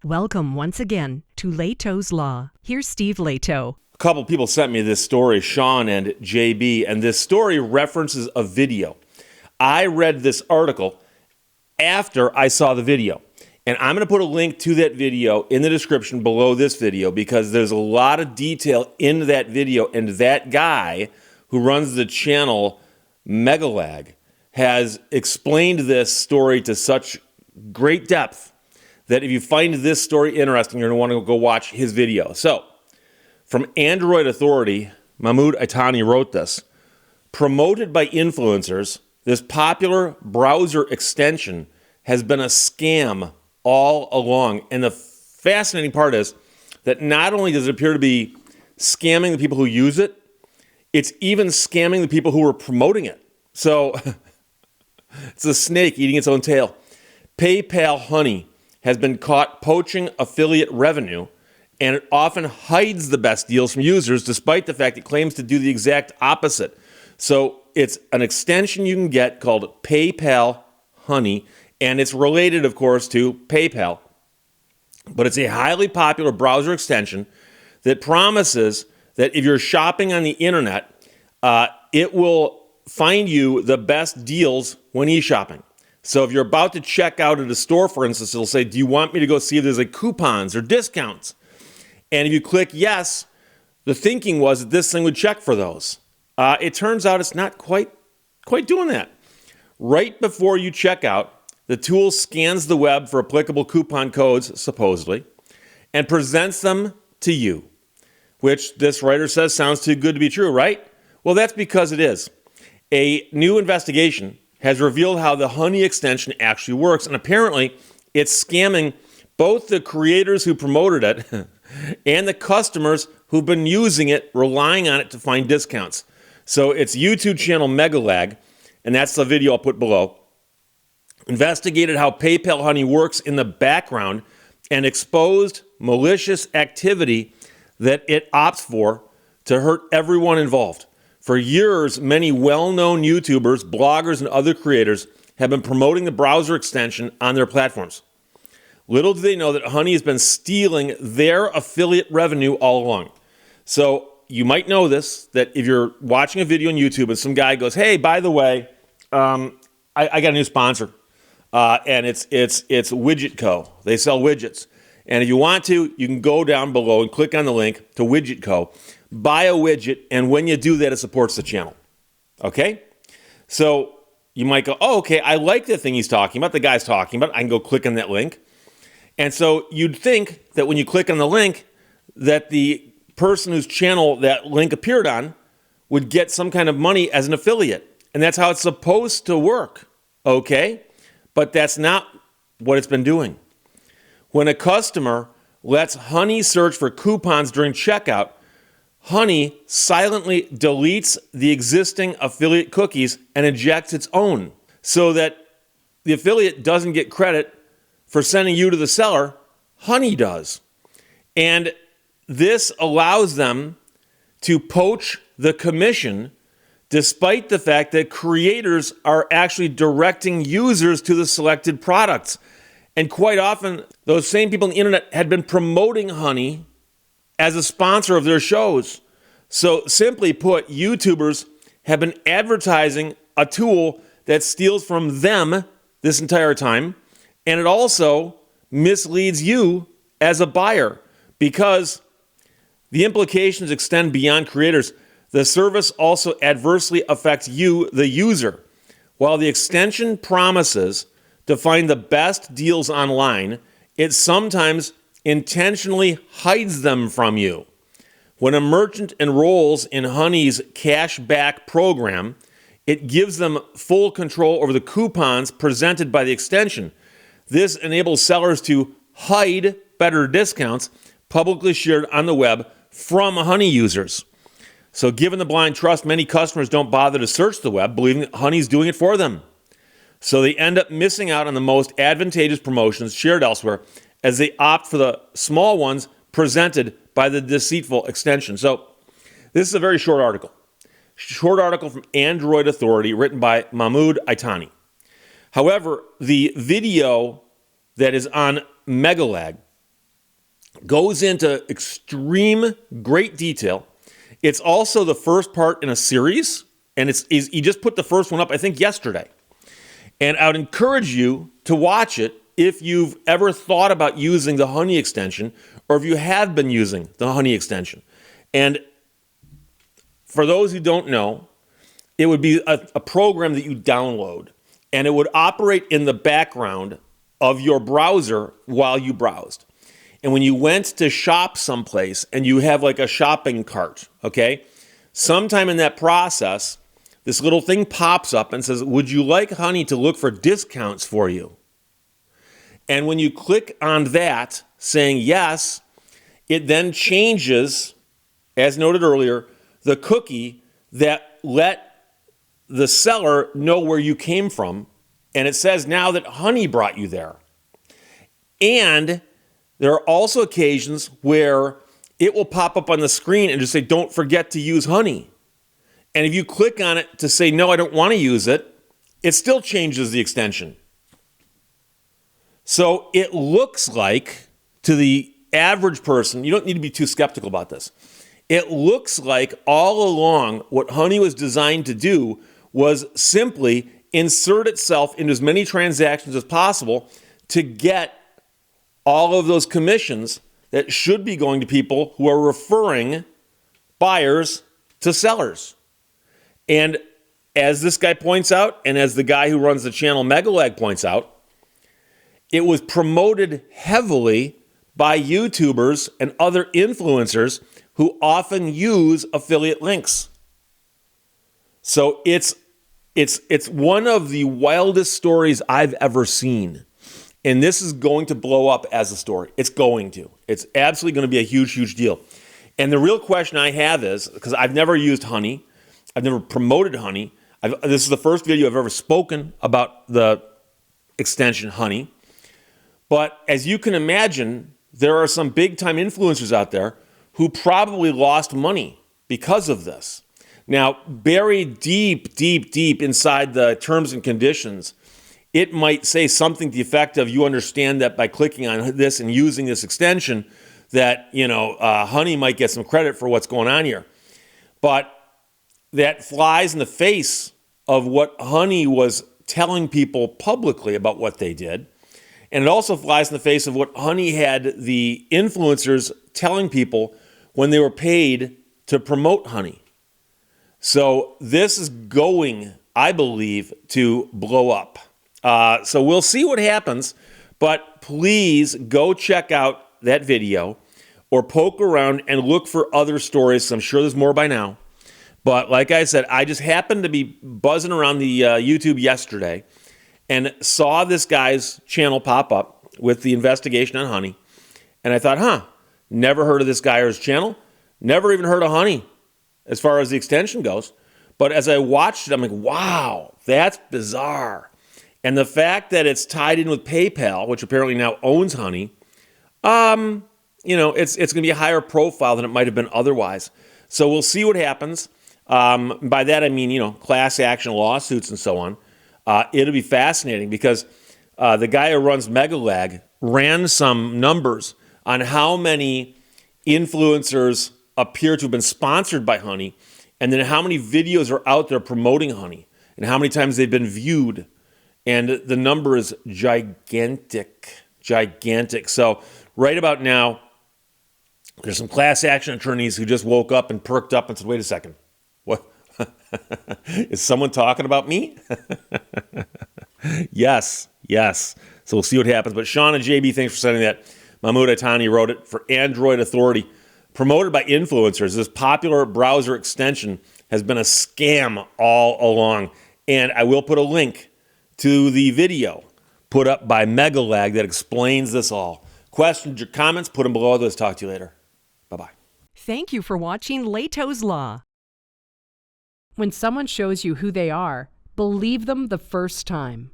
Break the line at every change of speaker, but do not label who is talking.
Welcome once again to Lehto's Law. Here's Steve Lehto.
A couple people sent me this story, Sean and JB, and this story references a video. I read this article after I saw the video. And I'm going to put a link to that video in the description below this video because there's a lot of detail in that video. And that guy who runs the channel, Megalag, has explained this story to such great depth that if you find this story interesting, you're going to want to go watch his video. So, from Android Authority, Mahmoud Itani wrote this. Promoted by influencers, this popular browser extension has been a scam all along. And the fascinating part is that not only does it appear to be scamming the people who use it, it's even scamming the people who are promoting it. So, it's a snake eating its own tail. PayPal Honey has been caught poaching affiliate revenue, and it often hides the best deals from users despite the fact it claims to do the exact opposite. So it's an extension you can get called PayPal Honey, and it's related, of course, to PayPal. But it's a highly popular browser extension that promises that if you're shopping on the internet, it will find you the best deals when e-shopping. So if you're about to check out at a store, for instance, it'll say, do you want me to go see if there's like coupons or discounts? And if you click yes, the thinking was that this thing would check for those. It turns out it's not quite doing that. Right before you check out, the tool scans the web for applicable coupon codes, supposedly, and presents them to you, which this writer says sounds too good to be true, right? Well, that's because it is. A new investigation has revealed how the Honey extension actually works, and apparently it's scamming both the creators who promoted it and the customers who've been using it, relying on it to find discounts. So it's YouTube channel Megalag, and that's the video I'll put below, investigated how PayPal Honey works in the background and exposed malicious activity that it opts for to hurt everyone involved. For years, many well-known YouTubers, bloggers, and other creators have been promoting the browser extension on their platforms. Little do they know that Honey has been stealing their affiliate revenue all along. So you might know this, that if you're watching a video on YouTube and some guy goes, hey, by the way, I got a new sponsor, and it's Widget Co. They sell widgets. And if you want to, you can go down below and click on the link to Widget Co., buy a widget, and when you do that, it supports the channel. Okay? So you might go, oh, okay, I like the thing he's talking about, the guy's talking about. I can go click on that link. And so you'd think that when you click on the link, that the person whose channel that link appeared on would get some kind of money as an affiliate. And that's how it's supposed to work. Okay? But that's not what it's been doing. When a customer lets Honey search for coupons during checkout, Honey silently deletes the existing affiliate cookies and injects its own so that the affiliate doesn't get credit for sending you to the seller. Honey does. And this allows them to poach the commission despite the fact that creators are actually directing users to the selected products. And quite often, those same people on the internet had been promoting Honey as a sponsor of their shows. So simply put, YouTubers have been advertising a tool that steals from them this entire time, and it also misleads you as a buyer because the implications extend beyond creators. The service also adversely affects you, the user. While the extension promises to find the best deals online, it sometimes intentionally hides them from you. When a merchant enrolls in Honey's cashback program, it gives them full control over the coupons presented by the extension. This enables sellers to hide better discounts publicly shared on the web from Honey users. So given the blind trust, many customers don't bother to search the web, believing that Honey's doing it for them. So they end up missing out on the most advantageous promotions shared elsewhere as they opt for the small ones presented by the deceitful extension. So this is a very short article. Short article from Android Authority written by Mahmoud Itani. However, the video that is on Megalag Goes into extreme great detail. It's also the first part in a series, and he just put the first one up, I think, yesterday. And I would encourage you to watch it if you've ever thought about using the honey extension, or if you have been using the honey extension. And for those who don't know, it would be a program that you download, and it would operate in the background of your browser while you browsed. And when you went to shop someplace and you have like a shopping cart, okay, sometime in that process, this little thing pops up and says, would you like honey to look for discounts for you? And when you click on that, saying yes, it then changes, as noted earlier, the cookie that let the seller know where you came from. And it says now that honey brought you there. And there are also occasions where it will pop up on the screen and just say, don't forget to use honey. And if you click on it to say, no, I don't want to use it, it still changes the extension. So it looks like, to the average person, you don't need to be too skeptical about this. It looks like all along what honey was designed to do was simply insert itself into as many transactions as possible to get all of those commissions that should be going to people who are referring buyers to sellers. And as this guy points out, and as the guy who runs the channel Megalag points out, it was promoted heavily by YouTubers and other influencers who often use affiliate links. So it's one of the wildest stories I've ever seen. And this is going to blow up as a story. It's going to. It's absolutely going to be a huge, huge deal. And the real question I have is, because I've never used honey, I've never promoted honey. This is the first video I've ever spoken about the extension honey. But as you can imagine, there are some big-time influencers out there who probably lost money because of this. Now, buried deep, deep, deep inside the terms and conditions, it might say something to the effect of, you understand that by clicking on this and using this extension that, honey might get some credit for what's going on here. But that flies in the face of what honey was telling people publicly about what they did. And it also flies in the face of what honey had the influencers telling people when they were paid to promote honey. So this is going, I believe, to blow up. So we'll see what happens, but please go check out that video or poke around and look for other stories. I'm sure there's more by now. But like I said, I just happened to be buzzing around the YouTube yesterday and saw this guy's channel pop up with the investigation on honey. And I thought, never heard of this guy or his channel. Never even heard of honey as far as the extension goes. But as I watched it, I'm like, wow, that's bizarre. And the fact that it's tied in with PayPal, which apparently now owns honey, it's going to be a higher profile than it might have been otherwise. So we'll see what happens. By that, I mean, class action lawsuits and so on. It'll be fascinating because the guy who runs Megalag ran some numbers on how many influencers appear to have been sponsored by honey, and then how many videos are out there promoting honey, and how many times they've been viewed. And the number is gigantic. So right about now, there's some class action attorneys who just woke up and perked up and said, wait a second. What? Is someone talking about me? Yes. So we'll see what happens. But Sean and JB, thanks for sending that. Mahmoud Atani wrote it for Android Authority. Promoted by influencers, this popular browser extension has been a scam all along. And I will put a link to the video put up by Megalag that explains this all. Questions or comments, put them below. Let's talk to you later. Bye-bye.
Thank you for watching Lehto's Law. When someone shows you who they are, believe them the first time.